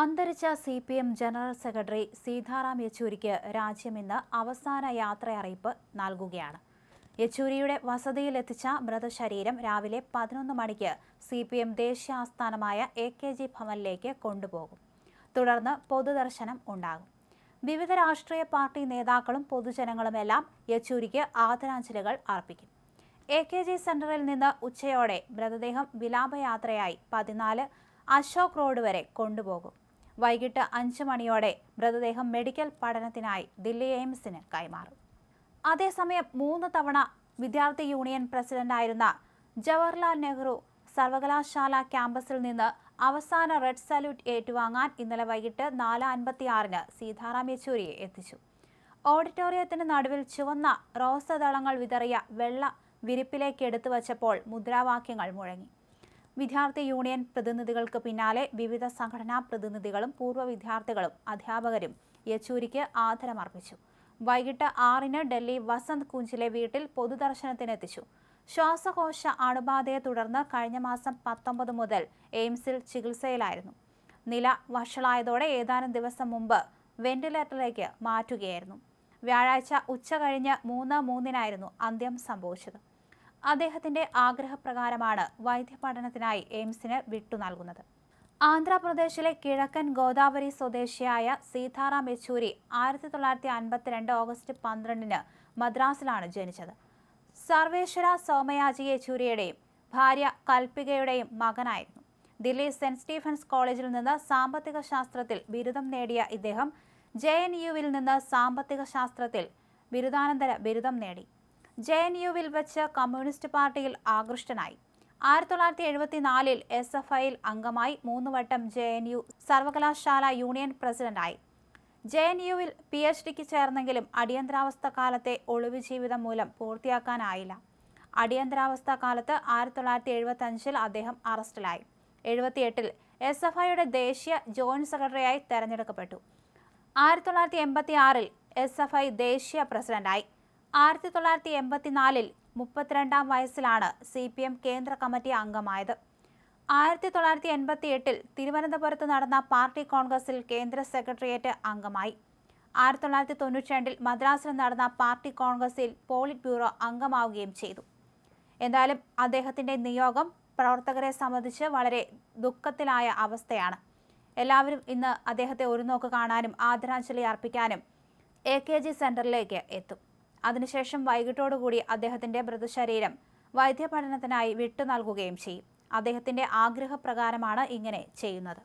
അന്തരിച്ച CPM general secretary Sitaram യെച്ചൂരിക്ക് രാജ്യം ഇന്ന് അവസാന യാത്രയറിയിപ്പ് നൽകുകയാണ്. യെച്ചൂരിയുടെ വസതിയിലെത്തിച്ച മൃതശരീരം രാവിലെ 11 മണിക്ക് CPM ദേശീയ ആസ്ഥാനമായ AKG ഭവനിലേക്ക് കൊണ്ടുപോകും. തുടർന്ന് പൊതുദർശനം ഉണ്ടാകും. വിവിധ രാഷ്ട്രീയ പാർട്ടി നേതാക്കളും പൊതുജനങ്ങളുമെല്ലാം യെച്ചൂരിക്ക് ആദരാഞ്ജലികൾ അർപ്പിക്കും. AKG സെന്ററിൽ നിന്ന് ഉച്ചയോടെ മൃതദേഹം വിലാപയാത്രയായി 14 അശോക് റോഡ് വരെ കൊണ്ടുപോകും. വൈകിട്ട് 5 മണിയോടെ മൃതദേഹം മെഡിക്കൽ പഠനത്തിനായി ദില്ലി എയിംസിന് കൈമാറും. അതേസമയം 3 തവണ വിദ്യാർത്ഥി യൂണിയൻ പ്രസിഡന്റായിരുന്ന ജവഹർലാൽ നെഹ്റു സർവകലാശാല ക്യാമ്പസിൽ നിന്ന് അവസാന റെഡ് സല്യൂട്ട് ഏറ്റുവാങ്ങാൻ ഇന്നലെ വൈകിട്ട് 4:56-ന് സീതാറാം യെച്ചൂരിയെ എത്തിച്ചു. ഓഡിറ്റോറിയത്തിന് നടുവിൽ ചുവന്ന റോസദളങ്ങൾ വിതറിയ വെള്ള വിരിപ്പിലേക്ക് എടുത്തു വച്ചപ്പോൾ മുദ്രാവാക്യങ്ങൾ മുഴങ്ങി. വിദ്യാർത്ഥി യൂണിയൻ പ്രതിനിധികൾക്ക് പിന്നാലെ വിവിധ സംഘടനാ പ്രതിനിധികളും പൂർവ്വ വിദ്യാർത്ഥികളും അധ്യാപകരും യെച്ചൂരിക്ക് ആദരമർപ്പിച്ചു. വൈകിട്ട് 6-ന് ഡൽഹി വസന്ത് കുഞ്ചിലെ വീട്ടിൽ പൊതുദർശനത്തിനെത്തിച്ചു. ശ്വാസകോശ അണുബാധയെ തുടർന്ന് കഴിഞ്ഞ മാസം 19 മുതൽ എയിംസിൽ ചികിത്സയിലായിരുന്നു. നില വഷളായതോടെ ഏതാനും ദിവസം മുമ്പ് വെന്റിലേറ്ററിലേക്ക് മാറ്റുകയായിരുന്നു. വ്യാഴാഴ്ച ഉച്ചകഴിഞ്ഞ് 3:03-നായിരുന്നു അന്ത്യം സംഭവിച്ചത്. അദ്ദേഹത്തിന്റെ ആഗ്രഹപ്രകാരമാണ് വൈദ്യപഠനത്തിനായി എയിംസിന് വിട്ടു നൽകുന്നത്. ആന്ധ്രാപ്രദേശിലെ കിഴക്കൻ ഗോദാവരി സ്വദേശിയായ സീതാറാം യെച്ചൂരി 1952 ഓഗസ്റ്റ് 12-ന് മദ്രാസിലാണ് ജനിച്ചത്. സർവേശ്വര സോമയാജി യെച്ചൂരിയുടെയും ഭാര്യ കൽപ്പികയുടെയും മകനായിരുന്നു. ദില്ലി സെന്റ് സ്റ്റീഫൻസ് കോളേജിൽ നിന്ന് സാമ്പത്തിക ശാസ്ത്രത്തിൽ ബിരുദം നേടിയ ഇദ്ദേഹം JNUവിൽ നിന്ന് സാമ്പത്തിക ശാസ്ത്രത്തിൽ ബിരുദാനന്തര ബിരുദം നേടി. JNUവിൽ വെച്ച് കമ്മ്യൂണിസ്റ്റ് പാർട്ടിയിൽ ആകൃഷ്ടനായി. 1974-ൽ SFIയിൽ അംഗമായി 3 വട്ടം JNU സർവകലാശാല യൂണിയൻ പ്രസിഡന്റായി. JNUവിൽ PhDക്ക് ചേർന്നെങ്കിലും അടിയന്തരാവസ്ഥ കാലത്തെ ഒളിവ് ജീവിതം മൂലം പൂർത്തിയാക്കാനായില്ല. അടിയന്തരാവസ്ഥ കാലത്ത് 1975-ൽ അദ്ദേഹം അറസ്റ്റിലായി. 1978-ൽ SFIയുടെ ദേശീയ ജോയിന്റ് സെക്രട്ടറിയായി തെരഞ്ഞെടുക്കപ്പെട്ടു. 1986-ൽ SFI ദേശീയ പ്രസിഡന്റായി. 1984-ൽ 32-ാം വയസ്സിലാണ് CPM കേന്ദ്ര കമ്മിറ്റി അംഗമായത്. 1988-ൽ തിരുവനന്തപുരത്ത് നടന്ന പാർട്ടി കോൺഗ്രസിൽ കേന്ദ്ര സെക്രട്ടേറിയറ്റ് അംഗമായി. 1992-ൽ മദ്രാസിൽ നടന്ന പാർട്ടി കോൺഗ്രസിൽ പോളിറ്റ് ബ്യൂറോ അംഗമാവുകയും ചെയ്തു. എന്തായാലും അദ്ദേഹത്തിന്റെ നിയോഗം പ്രവർത്തകരെ സംബന്ധിച്ച് വളരെ ദുഃഖത്തിലായ അവസ്ഥയാണ്. എല്ലാവരും ഇന്ന് അദ്ദേഹത്തെ ഒരു നോക്ക് കാണാനും ആദരാഞ്ജലി അർപ്പിക്കാനും AKG സെന്ററിലേക്ക് എത്തും. അതിനുശേഷം വൈകിട്ടോടുകൂടി അദ്ദേഹത്തിന്റെ മൃതശരീരം വൈദ്യപഠനത്തിനായി വിട്ടു നൽകുകയും ചെയ്യും. അദ്ദേഹത്തിന്റെ ആഗ്രഹപ്രകാരമാണ് ഇങ്ങനെ ചെയ്യുന്നത്.